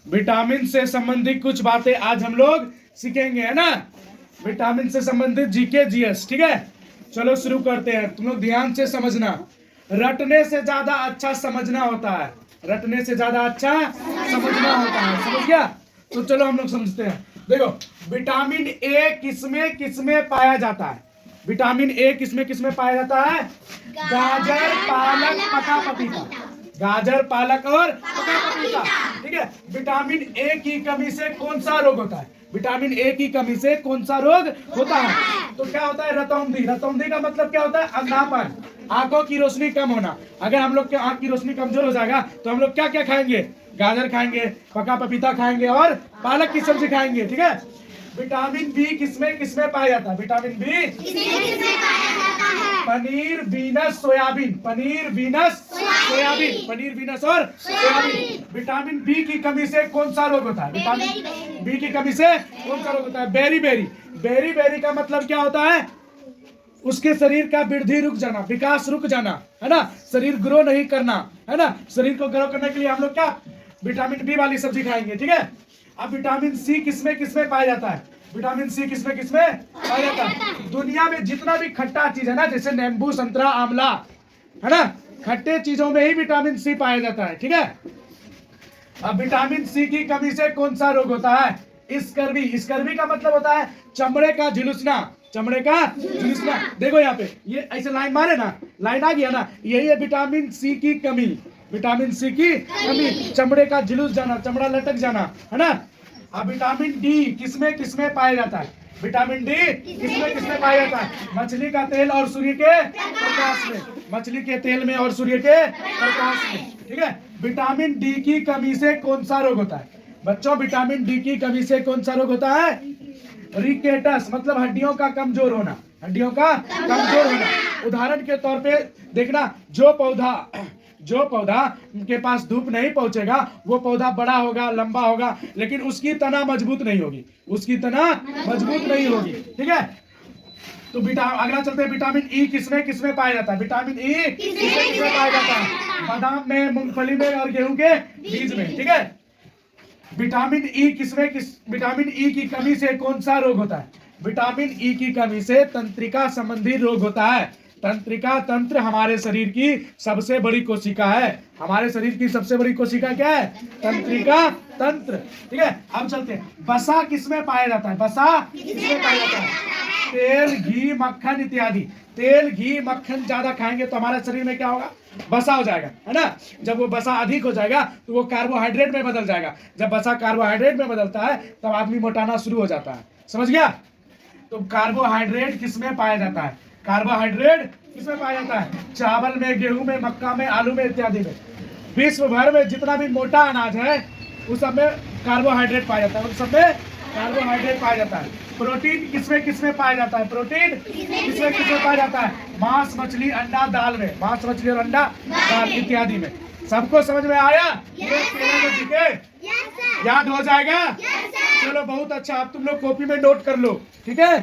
Vitamin से संबंधित कुछ बातें आज हम लोग सीखेंगे, है ना। विटामिन से संबंधित जीके जीएस, ठीक है। चलो शुरू करते हैं। तुम लोग ध्यान से समझना, रटने से ज्यादा अच्छा समझना होता है, रटने से ज्यादा अच्छा समझना होता है, समझ गया। तो चलो हम लोग समझते हैं। देखो, विटामिन ए किसमें किसमें पाया जाता है? विटामिन ए किसमें किसमें पाया जाता है? गाजर, पालक, पका पपीता। गाजर, पालक और पका पपीता, ठीक है। विटामिन ए की कमी से कौन सा रोग होता है? विटामिन ए की कमी से कौन सा रोग होता है? तो क्या होता है? रतौंधी। रतौंधी का मतलब क्या होता है? अंधापन, आंखों की रोशनी कम होना। अगर हम लोग के आंख की रोशनी कमजोर हो जाएगा तो हम लोग क्या क्या खाएंगे? गाजर खाएंगे, पका पपीता खाएंगे और पालक की सब्जी खाएंगे, ठीक है। विटामिन बी किसमें किसमें पाया जाता है? Vitamin B paneer, beans, soybean. Paneer, beans, soybean. Paneer, beans और सोयाबीन। विटामिन बी की कमी से कौन सा रोग होता है? विटामिन बी की कमी से कौन सा रोग होता है? Berry berry. बेरी बेरी का मतलब क्या होता है? उसके शरीर का वृद्धि रुक जाना, विकास रुक जाना, है ना। शरीर ग्रो नहीं करना, है ना। शरीर को ग्रो करने के लिए हम लोग क्या विटामिन बी वाली सब्जी खाएंगे, ठीक है। अब विटामिन सी किसमें किसमें पाया जाता है? विटामिन सी किसमें किसमें पाया जाता है? दुनिया में जितना भी खट्टा चीज है ना, जैसे नींबू, संतरा, आंवला, है ना, खट्टे चीजों में ही विटामिन सी पाया जाता है, ठीक है। अब विटामिन सी की कमी से कौन सा रोग होता है? स्कर्वी। स्कर्वी का मतलब होता है चमड़े का झुलसना, चमड़े का झुलसना। देखो यहाँ पे ये ऐसे लाइन मारे ना, लाइन आ गया ना, यही है विटामिन सी की कमी। विटामिन सी की कमी, चमड़े का झुलस जाना, चमड़ा लटक जाना, है ना। अब विटामिन डी किसमें किसमें पाया जाता है? विटामिन डी किसमें किसमें पाया जाता है? मछली का तेल और सूर्य के प्रकाश में। मछली के तेल में और सूर्य के प्रकाश में, ठीक है। विटामिन डी की कमी से कौन सा रोग होता है? बच्चों, विटामिन डी की कमी से कौन सा रोग होता है? रिकेटस, मतलब हड्डियों का कमजोर होना, हड्डियों का कमजोर होना। उदाहरण के तौर पे देखना, जो पौधा के पास धूप नहीं पहुंचेगा वो पौधा बड़ा होगा, लंबा होगा, लेकिन उसकी तना मजबूत नहीं होगी, उसकी तना मजबूत नहीं होगी, ठीक है। तो अगला चलते हैं। विटामिन ई किसमें किसमें पाया जाता है? विटामिन ई किसमें किसमें पाया जाता है? बादाम में, मूंगफली में और गेहूं के बीज में, ठीक है। विटामिन ई विटामिन ई की कमी से कौन सा रोग होता है? विटामिन ई की कमी से तंत्रिका संबंधी रोग होता है। तंत्रिका, तंत्र हमारे शरीर की सबसे बड़ी कोशिका है। हमारे शरीर की सबसे बड़ी कोशिका क्या है? तंत्रिका तंत्र, ठीक है। अब चलते हैं। वसा किसमें पाया जाता है? वसा किसमें पाया जाता है? तेल, घी, मक्खन इत्यादि। तेल, घी, मक्खन ज्यादा खाएंगे तो हमारे शरीर में क्या होगा? वसा हो जाएगा, है ना। जब वो वसा अधिक हो जाएगा तो वो कार्बोहाइड्रेट में बदल जाएगा। जब वसा कार्बोहाइड्रेट में बदलता है तब आदमी मोटाना शुरू हो जाता है, समझ गया। तो कार्बोहाइड्रेट किसमें पाया जाता है? कार्बोहाइड्रेट किसमें पाया जाता है? चावल में, गेहूं में, मक्का में, आलू में इत्यादि में। विश्व भर में जितना भी मोटा अनाज है उस सब में कार्बोहाइड्रेट पाया जाता है, उन सब में कार्बोहाइड्रेट पाया जाता है। प्रोटीन किसमें किसमें पाया जाता है? प्रोटीन किसमें किसमें पाया जाता है? मांस, मछली, अंडा, दाल में। मांस, मछली और अंडा, दाल इत्यादि में। सबको समझ में आया? याद हो जाएगा? चलो बहुत अच्छा। अब तुम लोग कॉपी में नोट कर लो, ठीक है।